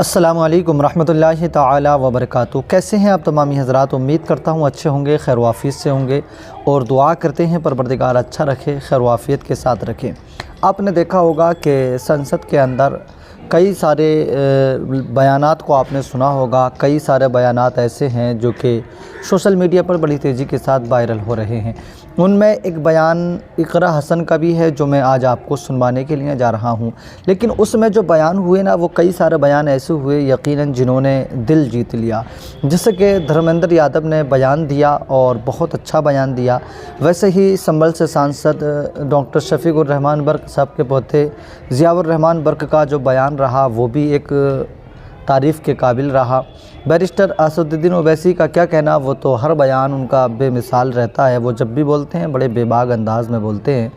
अस्सलामुअलैकुम रहमतुल्लाहि ताला व बरकातुहू। कैसे हैं आप तमामी हज़रात? उम्मीद करता हूँ अच्छे होंगे, खैर वाफ़ियत से होंगे और दुआ करते हैं परवरदिगार अच्छा रखे, खैर वाफ़ियत के साथ रखे। आपने देखा होगा कि संसद के अंदर कई सारे बयानात को आपने सुना होगा। कई सारे बयानात ऐसे हैं जो कि सोशल मीडिया पर बड़ी तेज़ी के साथ वायरल हो रहे हैं। उनमें एक बयान इकरा हसन का भी है जो मैं आज आपको सुनवाने के लिए जा रहा हूं। लेकिन उसमें जो बयान हुए ना, वो कई सारे बयान ऐसे हुए यकीनन जिन्होंने दिल जीत लिया। जैसे कि धर्मेंद्र यादव ने बयान दिया और बहुत अच्छा बयान दिया। वैसे ही संभल से सांसद डॉक्टर शफीकुर रहमान बर्क साहब के पोते ज़ियाउर रहमान बर्क का जो बयान रहा वो भी एक तारीफ़ के काबिल रहा। बैरिस्टर असदुद्दीन ओवैसी का क्या कहना, वो तो हर बयान उनका बेमिसाल रहता है। वो जब भी बोलते हैं बड़े बेबाक अंदाज में बोलते हैं।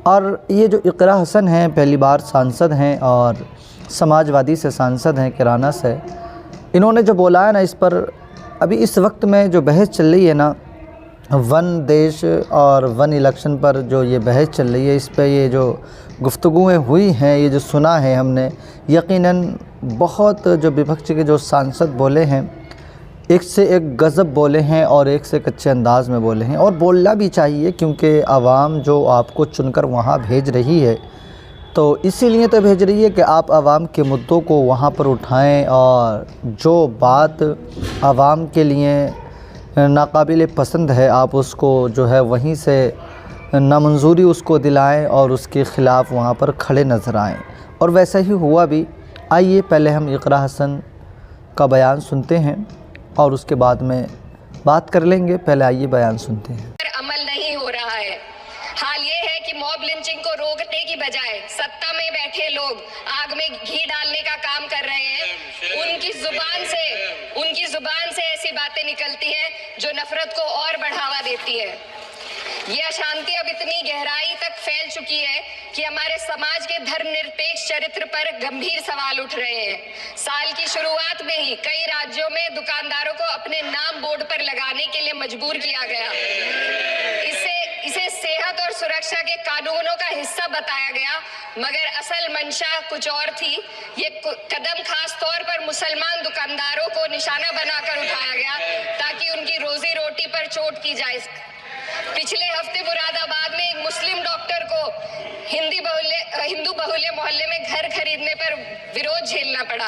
और ये जो इकरा हसन हैं, पहली बार सांसद हैं और समाजवादी से सांसद हैं, किराना से। इन्होंने जो बोला है ना, इस पर अभी इस वक्त में जो बहस चल रही है ना, वन देश और वन इलेक्शन पर जो ये बहस चल रही है, इस पे ये जो गुफ्तगुएँ हुई हैं, ये जो सुना है हमने, यकीनन बहुत जो विपक्ष के जो सांसद बोले हैं, एक से एक गज़ब बोले हैं और एक से एक अच्छे अंदाज़ में बोले हैं। और बोलना भी चाहिए क्योंकि आवाम जो आपको चुनकर वहाँ भेज रही है, तो इसीलिए तो भेज रही है कि आप आवाम के मुद्दों को वहाँ पर उठाएं और जो बात आवाम के लिए नाकाबिल पसंद है आप उसको जो है वहीं से नामंजूरी उसको दिलाएं और उसके ख़िलाफ़ वहाँ पर खड़े नज़र आएँ। और वैसा ही हुआ भी। आइए पहले हम इकरा हसन का बयान सुनते हैं और उसके बाद में बात कर लेंगे। पहले आइए बयान सुनते हैं। अमल नहीं हो रहा है। हाल ये है कि मॉब लिंचिंग को रोकने की बजाय सत्ता में बैठे लोग आग में घी डालने का काम कर रहे हैं। उनकी जुबान से ऐसी बातें निकलती हैं जो नफरत को और बढ़ावा देती है। ये अशांति अब इतनी गहराई तक फैल चुकी है कि हमारे समाज के धर्मनिरपेक्ष चरित्र पर गंभीर सवाल उठ रहे हैं। साल की शुरुआत में ही कई राज्यों में दुकानदारों को अपने नाम बोर्ड पर लगाने के लिए मजबूर किया गया। इसे सेहत और सुरक्षा के कानूनों का हिस्सा बताया गया, मगर असल मंशा कुछ और थी। ये कदम खास तौर पर मुसलमान दुकानदारों को निशाना बनाकर उठाया गया ताकि उनकी रोजी रोटी पर चोट की जाए। पिछले हफ्ते मुरादाबाद में एक मुस्लिम डॉक्टर को हिंदू बहुल्य मोहल्ले में घर खरीदने पर विरोध झेलना पड़ा।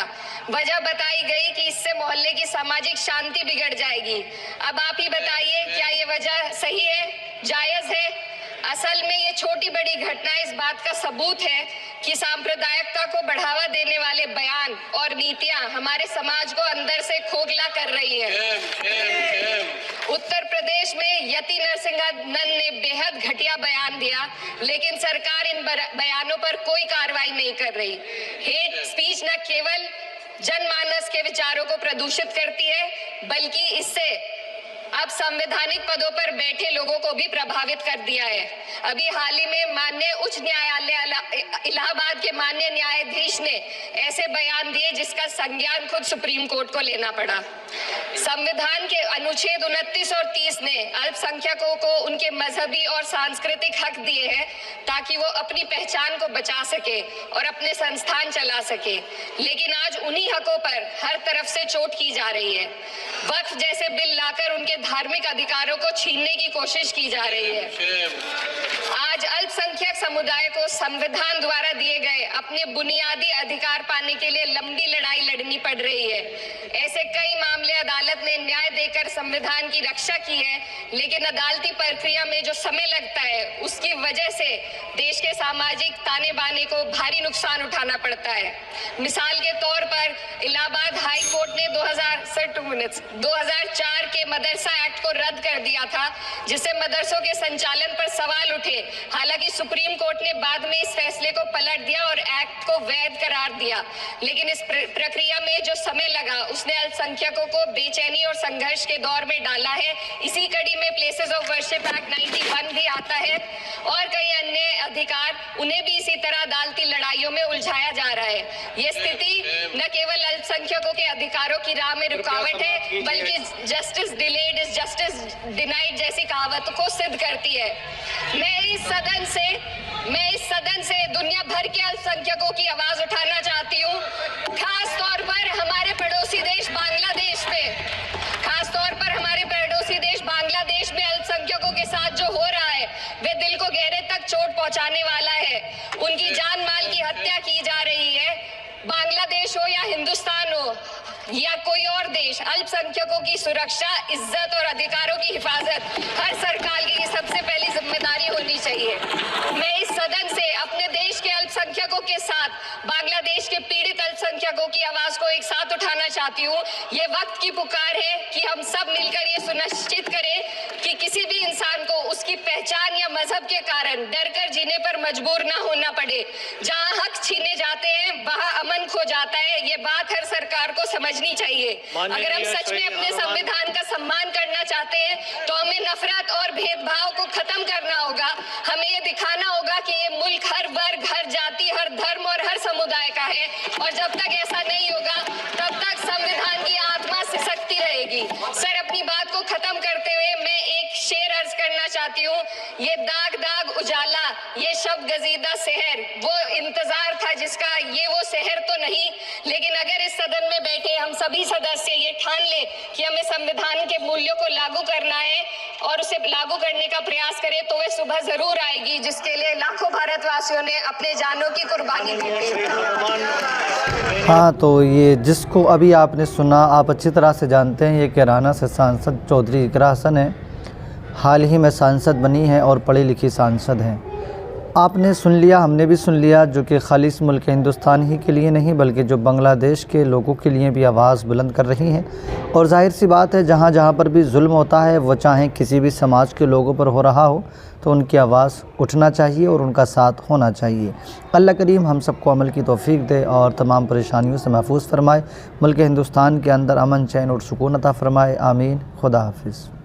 वजह बताई गई कि इससे मोहल्ले की सामाजिक शांति बिगड़ जाएगी। अब आप ही बताइए, क्या ये वजह सही है, जायज है? असल में ये छोटी बड़ी घटना इस बात का सबूत है कि सांप्रदायिकता को बढ़ावा देने वाले बयान और नीतियां हमारे समाज को अंदर से खोखला कर रही हैं। उत्तर प्रदेश में यति नरसिंहन ने बेहद घटिया बयान दिया, लेकिन सरकार इन बयानों पर कोई कार्रवाई नहीं कर रही। हेट स्पीच न केवल जनमानस के विचारों को प्रदूषित करती है, बल्कि इससे अब संवैधानिक पदों पर बैठे लोगों को भी प्रभावित कर दिया है। अभी हाल ही में माननीय उच्च न्यायालय इलाहाबाद के माननीय न्यायाधीश ने ऐसे बयान दिए जिसका संज्ञान खुद सुप्रीम कोर्ट को लेना पड़ा। संविधान के अनुच्छेद 29 और 30 ने अल्पसंख्यकों को उनके मजहबी और सांस्कृतिक हक दिए हैं ताकि वो अपनी पहचान को बचा सके और अपने संस्थान चला सके, लेकिन आज उन्हीं हकों पर हर तरफ से चोट की जा रही है। वक्फ जैसे बिल लाकर उनके धार्मिक अधिकारों को छीनने की कोशिश की जा रही है। आज अल्पसंख्यक समुदाय को संविधान द्वारा दिए गए अपने बुनियादी अधिकार पाने के लिए लंबी लड़ाई लड़नी पड़ रही है। ऐसे कई मामले अदालत ने न्याय देकर संविधान की रक्षा की है, लेकिन अदालती प्रक्रिया में जो समय लगता है उसकी वजह से देश के सामाजिक ताने बाने को भारी नुकसान उठाना पड़ता है। मिसाल के तौर पर इलाहाबाद हाई कोर्ट ने 2004 के मदरसा एक्ट को रद्द कर दिया था, जिससे मदरसों के संचालन पर सवाल उठे। हालांकि सुप्रीम कोर्ट ने बाद में इस फैसले को पलट दिया और एक्ट को वैध करार दिया, लेकिन इस प्रक्रिया में जो समय लगा उसने अल्पसंख्यकों को बेचैनी और संघर्ष के दौर में डाला है। इसी कड़ी में प्लेसेस ऑफ वर्शिप एक्ट 91 भी आता है और कई अन्य अधिकार, उन्हें भी इसी तरह अदालती लड़ाइयों में उलझाया जा रहा है। ये स्थिति न केवल अल्पसंख्यकों के अधिकारों की राह में रुकावट है, बल्कि justice delayed is justice denied जैसी कहावत को सिद्ध करती है। मैं इस सदन से दुनिया भर के अल्पसंख्यकों की आवाज उठाना चाहती हूँ, खास तौर पर हो या हिंदुस्तान हो या कोई और देश, अल्पसंख्यकों की सुरक्षा, इज्जत और अधिकारों की हिफाजत हर सरकार की सबसे पहली जिम्मेदारी होनी चाहिए। मैं इस सदन से अपने देश के अल्पसंख्यकों के साथ बांग्लादेश के पीड़ित अल्पसंख्यकों की आवाज को एक साथ उठाना चाहती हूँ। ये वक्त की पुकार है कि हम सब मिलकर ये सुनिश्चित करें कि किसी भी इंसान को उसकी पहचान या मजहब के कारण डर कर जीने पर मजबूर ना होना पड़े। जहाँ हक छीने जाते हैं वहाँ अमन खो जाता है। ये बात हर सरकार को समझनी चाहिए। अगर हम सच में अपने संविधान का सम्मान करना चाहते हैं तो हमें नफरत और भेदभाव को खत्म करना होगा। हमें ये दिखाना होगा कि ये मुल्क हर वर्ग, हर जाति, हर धर्म और हर समुदाय का है, और जब तक ऐसा नहीं होगा तब तक संविधान की आत्मा सिसकती रहेगी। सर, अपनी बात को खत्म करते हुए मैं एक शेर अर्ज करना चाहती हूँ। ये दाग दाग उजाला, ये शब गजीदा शहर, वो इंतजार था जिसका ये वो शहर तो नहीं, लेकिन अगर इस सदन में बैठे हम सभी सदस्य ये ठान ले कि हमें संविधान के मूल्यों को लागू करना है और उसे लागू करने का प्रयास करें तो वह सुबह जरूर आएगी जिसके लिए लाखों भारतवासियों ने अपने जानों की कुर्बानी दी थी। हाँ, तो ये जिसको अभी आपने सुना, आप अच्छी तरह से जानते हैं, ये कैराना से सांसद चौधरी इकरा हसन है। हाल ही में सांसद बनी है और पढ़ी लिखी सांसद हैं। आपने सुन लिया, हमने भी सुन लिया, जो कि खालिस मुल्क हिंदुस्तान ही के लिए नहीं बल्कि जो बांग्लादेश के लोगों के लिए भी आवाज़ बुलंद कर रही हैं। और जाहिर सी बात है, जहाँ जहाँ पर भी जुल्म होता है, वो चाहे किसी भी समाज के लोगों पर हो रहा हो, तो उनकी आवाज़ उठना चाहिए और उनका साथ होना चाहिए। अल्लाह करीम हम सबको अमल की तौफीक दे और तमाम परेशानियों से महफूज फरमाए। मुल्क हिंदुस्तान के अंदर अमन, चैन और सुकून अता फरमाए। आमीन। खुदा हाफिज़।